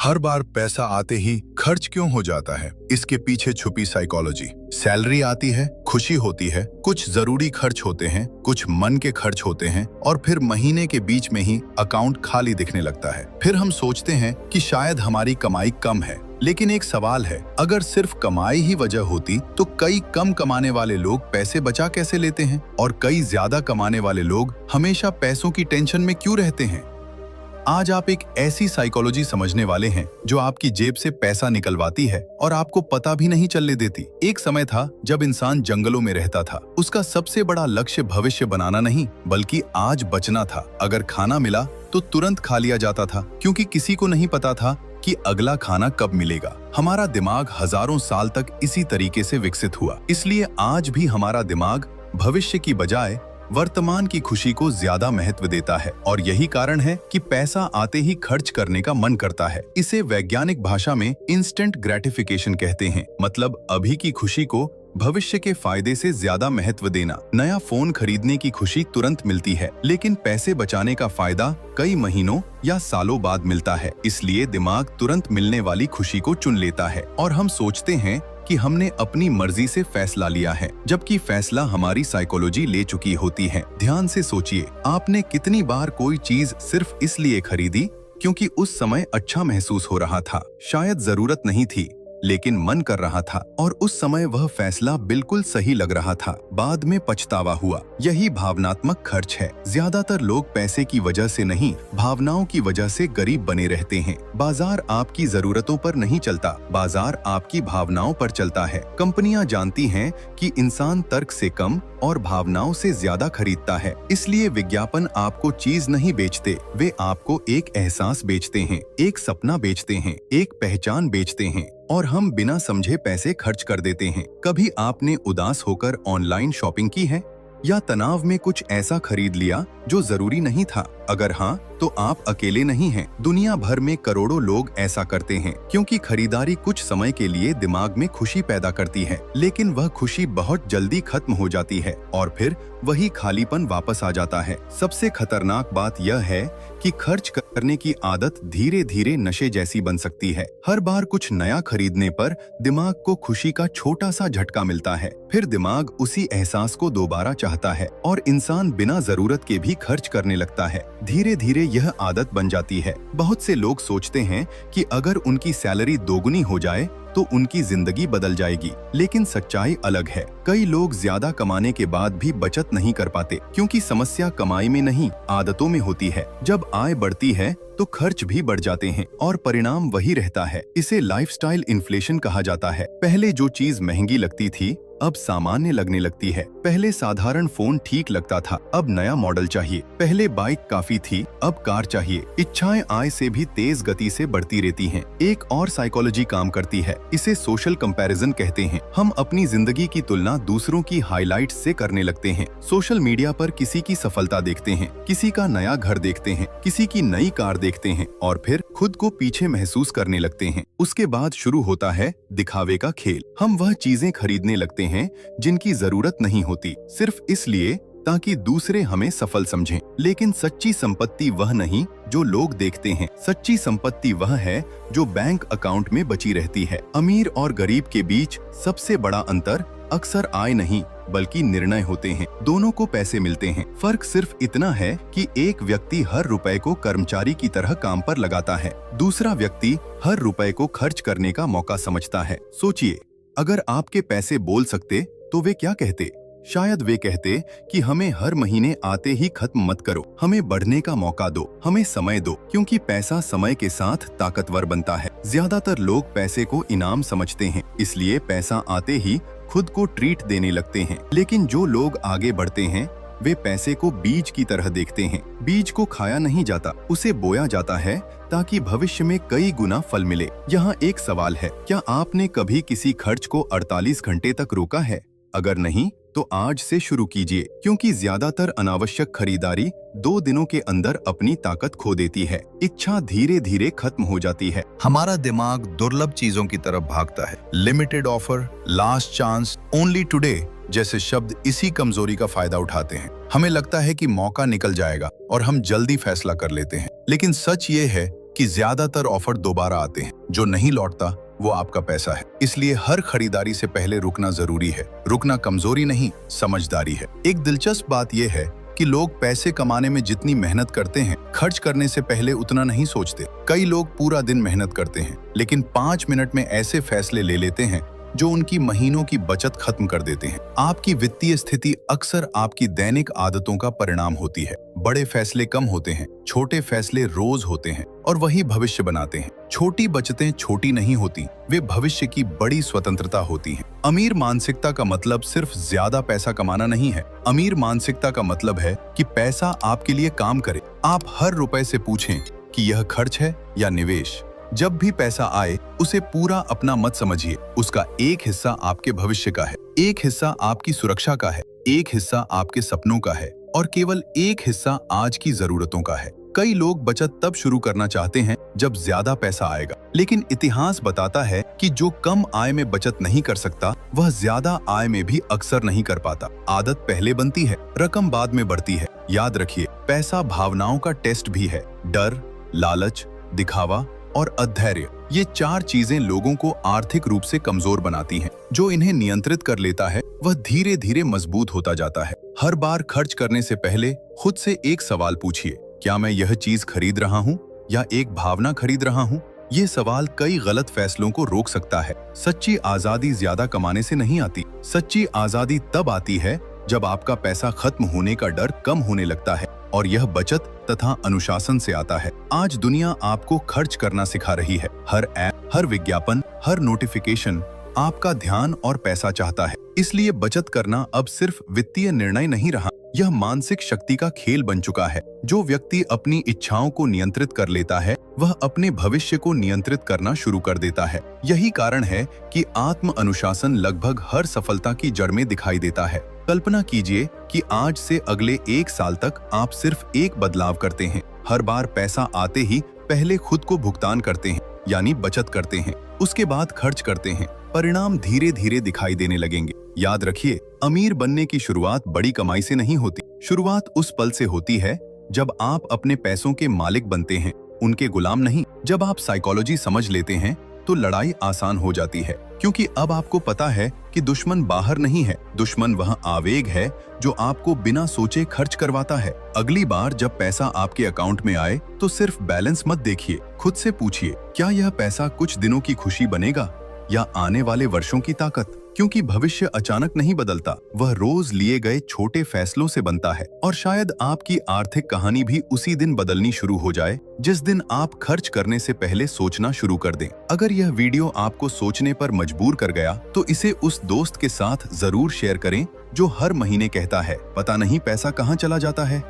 हर बार पैसा आते ही खर्च क्यों हो जाता है? इसके पीछे छुपी साइकोलॉजी। सैलरी आती है, खुशी होती है, कुछ जरूरी खर्च होते हैं, कुछ मन के खर्च होते हैं और फिर महीने के बीच में ही अकाउंट खाली दिखने लगता है। फिर हम सोचते हैं कि शायद हमारी कमाई कम है। लेकिन एक सवाल है, अगर सिर्फ कमाई ही वजह होती तो कई कम कमाने वाले लोग पैसे बचा कैसे लेते हैं और कई ज्यादा कमाने वाले लोग हमेशा पैसों की टेंशन में क्यों रहते हैं? आज आप एक ऐसी साइकोलॉजी समझने वाले हैं जो आपकी जेब से पैसा निकलवाती है और आपको पता भी नहीं चलने देती। एक समय था जब इंसान जंगलों में रहता था। उसका सबसे बड़ा लक्ष्य भविष्य बनाना नहीं बल्कि आज बचना था। अगर खाना मिला तो तुरंत खा लिया जाता था क्योंकि किसी को नहीं पता था कि अगला खाना कब मिलेगा। हमारा दिमाग हजारों साल तक इसी तरीके से विकसित हुआ। इसलिए आज भी हमारा दिमाग भविष्य की बजाय वर्तमान की खुशी को ज्यादा महत्व देता है और यही कारण है कि पैसा आते ही खर्च करने का मन करता है। इसे वैज्ञानिक भाषा में इंस्टेंट ग्रेटिफिकेशन कहते हैं, मतलब अभी की खुशी को भविष्य के फायदे से ज्यादा महत्व देना। नया फोन खरीदने की खुशी तुरंत मिलती है, लेकिन पैसे बचाने का फायदा कई महीनों या सालों बाद मिलता है। इसलिए दिमाग तुरंत मिलने वाली खुशी को चुन लेता है और हम सोचते हैं कि हमने अपनी मर्जी से फैसला लिया है, जबकि फैसला हमारी साइकोलॉजी ले चुकी होती है। ध्यान से सोचिए, आपने कितनी बार कोई चीज सिर्फ इसलिए खरीदी क्योंकि उस समय अच्छा महसूस हो रहा था। शायद जरूरत नहीं थी लेकिन मन कर रहा था और उस समय वह फैसला बिल्कुल सही लग रहा था। बाद में पछतावा हुआ। यही भावनात्मक खर्च है। ज्यादातर लोग पैसे की वजह से नहीं, भावनाओं की वजह से गरीब बने रहते हैं। बाजार आपकी जरूरतों पर नहीं चलता, बाजार आपकी भावनाओं पर चलता है। कंपनियां जानती हैं कि इंसान तर्क से कम और भावनाओं से ज्यादा खरीदता है, इसलिए विज्ञापन आपको चीज नहीं बेचते, वे आपको एक एहसास बेचते हैं, एक सपना बेचते हैं, एक पहचान बेचते हैं और हम बिना समझे पैसे खर्च कर देते हैं। कभी आपने उदास होकर ऑनलाइन शॉपिंग की है या तनाव में कुछ ऐसा खरीद लिया जो जरूरी नहीं था? अगर हाँ, तो आप अकेले नहीं हैं। दुनिया भर में करोड़ों लोग ऐसा करते हैं क्योंकि खरीदारी कुछ समय के लिए दिमाग में खुशी पैदा करती है, लेकिन वह खुशी बहुत जल्दी खत्म हो जाती है और फिर वही खालीपन वापस आ जाता है। सबसे खतरनाक बात यह है कि खर्च करने की आदत धीरे धीरे नशे जैसी बन सकती है। हर बार कुछ नया खरीदने पर दिमाग को खुशी का छोटा सा झटका मिलता है, फिर दिमाग उसी एहसास को दोबारा चाहता है और इंसान बिना जरूरत के भी खर्च करने लगता है। धीरे धीरे यह आदत बन जाती है। बहुत से लोग सोचते हैं कि अगर उनकी सैलरी दोगुनी हो जाए तो उनकी जिंदगी बदल जाएगी, लेकिन सच्चाई अलग है। कई लोग ज्यादा कमाने के बाद भी बचत नहीं कर पाते क्योंकि समस्या कमाई में नहीं, आदतों में होती है। जब आय बढ़ती है तो खर्च भी बढ़ जाते हैं और परिणाम वही रहता है। इसे लाइफस्टाइल इन्फ्लेशन कहा जाता है। पहले जो चीज महंगी लगती थी अब सामान्य लगने लगती है। पहले साधारण फोन ठीक लगता था, अब नया मॉडल चाहिए। पहले बाइक काफी थी, अब कार चाहिए। इच्छाएं आय से भी तेज गति से बढ़ती रहती हैं। एक और साइकोलॉजी काम करती है, इसे सोशल कंपैरिजन कहते हैं। हम अपनी जिंदगी की तुलना दूसरों की हाइलाइट्स से करने लगते हैं। सोशल मीडिया पर किसी की सफलता देखते हैं, किसी का नया घर देखते हैं, किसी की नई कार देखते हैं और फिर खुद को पीछे महसूस करने लगते हैं। उसके बाद शुरू होता है दिखावे का खेल। हम वह चीजें खरीदने लगते हैं जिनकी जरूरत नहीं होती, सिर्फ इसलिए ताकि दूसरे हमें सफल समझें। लेकिन सच्ची संपत्ति वह नहीं जो लोग देखते हैं। सच्ची संपत्ति वह है जो बैंक अकाउंट में बची रहती है। अमीर और गरीब के बीच सबसे बड़ा अंतर अक्सर आय नहीं बल्कि निर्णय होते हैं। दोनों को पैसे मिलते हैं, फर्क सिर्फ इतना है कि एक व्यक्ति हर रुपए को कर्मचारी की तरह काम पर लगाता है, दूसरा व्यक्ति हर रुपए को खर्च करने का मौका समझता है। सोचिए, अगर आपके पैसे बोल सकते तो वे क्या कहते? शायद वे कहते कि हमें हर महीने आते ही खत्म मत करो, हमें बढ़ने का मौका दो, हमें समय दो, क्योंकि पैसा समय के साथ ताकतवर बनता है। ज्यादातर लोग पैसे को इनाम समझते हैं, इसलिए पैसा आते ही खुद को ट्रीट देने लगते हैं। लेकिन जो लोग आगे बढ़ते हैं वे पैसे को बीज की तरह देखते हैं। बीज को खाया नहीं जाता, उसे बोया जाता है ताकि भविष्य में कई गुना फल मिले। यहाँ एक सवाल है, क्या आपने कभी किसी खर्च को 48 घंटे तक रोका है? अगर नहीं तो आज से शुरू कीजिए, क्योंकि ज्यादातर अनावश्यक खरीदारी 2 दिनों के अंदर अपनी ताकत खो देती है। इच्छा धीरे धीरे खत्म हो जाती है। हमारा दिमाग दुर्लभ चीजों की तरफ भागता है। Limited offer, last chance, only today जैसे शब्द इसी कमजोरी का फायदा उठाते हैं। हमें लगता है कि मौका निकल जाएगा और हम जल्दी फैसला कर लेते हैं। लेकिन सच ये है कि ज्यादातर ऑफर दोबारा आते हैं, जो नहीं लौटता वो आपका पैसा है। इसलिए हर खरीदारी से पहले रुकना जरूरी है। रुकना कमजोरी नहीं, समझदारी है। एक दिलचस्प बात यह है कि लोग पैसे कमाने में जितनी मेहनत करते हैं, खर्च करने से पहले उतना नहीं सोचते। कई लोग पूरा दिन मेहनत करते हैं, लेकिन 5 मिनट में ऐसे फैसले ले लेते हैं जो उनकी महीनों की बचत खत्म कर देते हैं। आपकी वित्तीय स्थिति अक्सर आपकी दैनिक आदतों का परिणाम होती है। बड़े फैसले कम होते हैं, छोटे फैसले रोज होते हैं, और वही भविष्य बनाते हैं। छोटी बचतें छोटी नहीं होती, वे भविष्य की बड़ी स्वतंत्रता होती हैं। अमीर मानसिकता का मतलब सिर्फ ज्यादा पैसा कमाना नहीं है। अमीर मानसिकता का मतलब है कि पैसा आपके लिए काम करे। आप हर रुपए से पूछें कि यह खर्च है या निवेश। जब भी पैसा आए उसे पूरा अपना मत समझिए। उसका एक हिस्सा आपके भविष्य का है, एक हिस्सा आपकी सुरक्षा का है, एक हिस्सा आपके सपनों का है, और केवल एक हिस्सा आज की जरूरतों का है। कई लोग बचत तब शुरू करना चाहते हैं जब ज्यादा पैसा आएगा, लेकिन इतिहास बताता है कि जो कम आय में बचत नहीं कर सकता वह ज्यादा आय में भी अक्सर नहीं कर पाता। आदत पहले बनती है, रकम बाद में बढ़ती है। याद रखिए, पैसा भावनाओं का टेस्ट भी है। डर, लालच, दिखावा और अधैर्य, ये 4 चीजें लोगों को आर्थिक रूप से कमजोर बनाती हैं। जो इन्हें नियंत्रित कर लेता है वह धीरे धीरे मजबूत होता जाता है। हर बार खर्च करने से पहले खुद से एक सवाल पूछिए, क्या मैं यह चीज खरीद रहा हूँ या एक भावना खरीद रहा हूँ? ये सवाल कई गलत फैसलों को रोक सकता है। सच्ची आजादी ज्यादा कमाने से नहीं आती। सच्ची आजादी तब आती है जब आपका पैसा खत्म होने का डर कम होने लगता है, और यह बचत तथा अनुशासन से आता है। आज दुनिया आपको खर्च करना सिखा रही है। हर ऐप, हर विज्ञापन, हर नोटिफिकेशन आपका ध्यान और पैसा चाहता है। इसलिए बचत करना अब सिर्फ वित्तीय निर्णय नहीं रहा, यह मानसिक शक्ति का खेल बन चुका है। जो व्यक्ति अपनी इच्छाओं को नियंत्रित कर लेता है वह अपने भविष्य को नियंत्रित करना शुरू कर देता है। यही कारण है कि आत्म अनुशासन लगभग हर सफलता की जड़ में दिखाई देता है। कल्पना कीजिए कि आज से अगले 1 साल तक आप सिर्फ एक बदलाव करते हैं। हर बार पैसा आते ही पहले खुद को भुगतान करते हैं, यानी बचत करते हैं, उसके बाद खर्च करते हैं। परिणाम धीरे धीरे दिखाई देने लगेंगे। याद रखिए, अमीर बनने की शुरुआत बड़ी कमाई से नहीं होती। शुरुआत उस पल से होती है जब आप अपने पैसों के मालिक बनते हैं, उनके गुलाम नहीं। जब आप साइकोलॉजी समझ लेते हैं तो लड़ाई आसान हो जाती है, क्योंकि अब आपको पता है कि दुश्मन बाहर नहीं है, दुश्मन वह आवेग है जो आपको बिना सोचे खर्च करवाता है। अगली बार जब पैसा आपके अकाउंट में आए तो सिर्फ बैलेंस मत देखिए, खुद से पूछिए, क्या यह पैसा कुछ दिनों की खुशी बनेगा या आने वाले वर्षों की ताकत? क्योंकि भविष्य अचानक नहीं बदलता, वह रोज लिए गए छोटे फैसलों से बनता है। और शायद आपकी आर्थिक कहानी भी उसी दिन बदलनी शुरू हो जाए जिस दिन आप खर्च करने से पहले सोचना शुरू कर दें। अगर यह वीडियो आपको सोचने पर मजबूर कर गया तो इसे उस दोस्त के साथ जरूर शेयर करें जो हर महीने कहता है, पता नहीं पैसा कहाँ चला जाता है।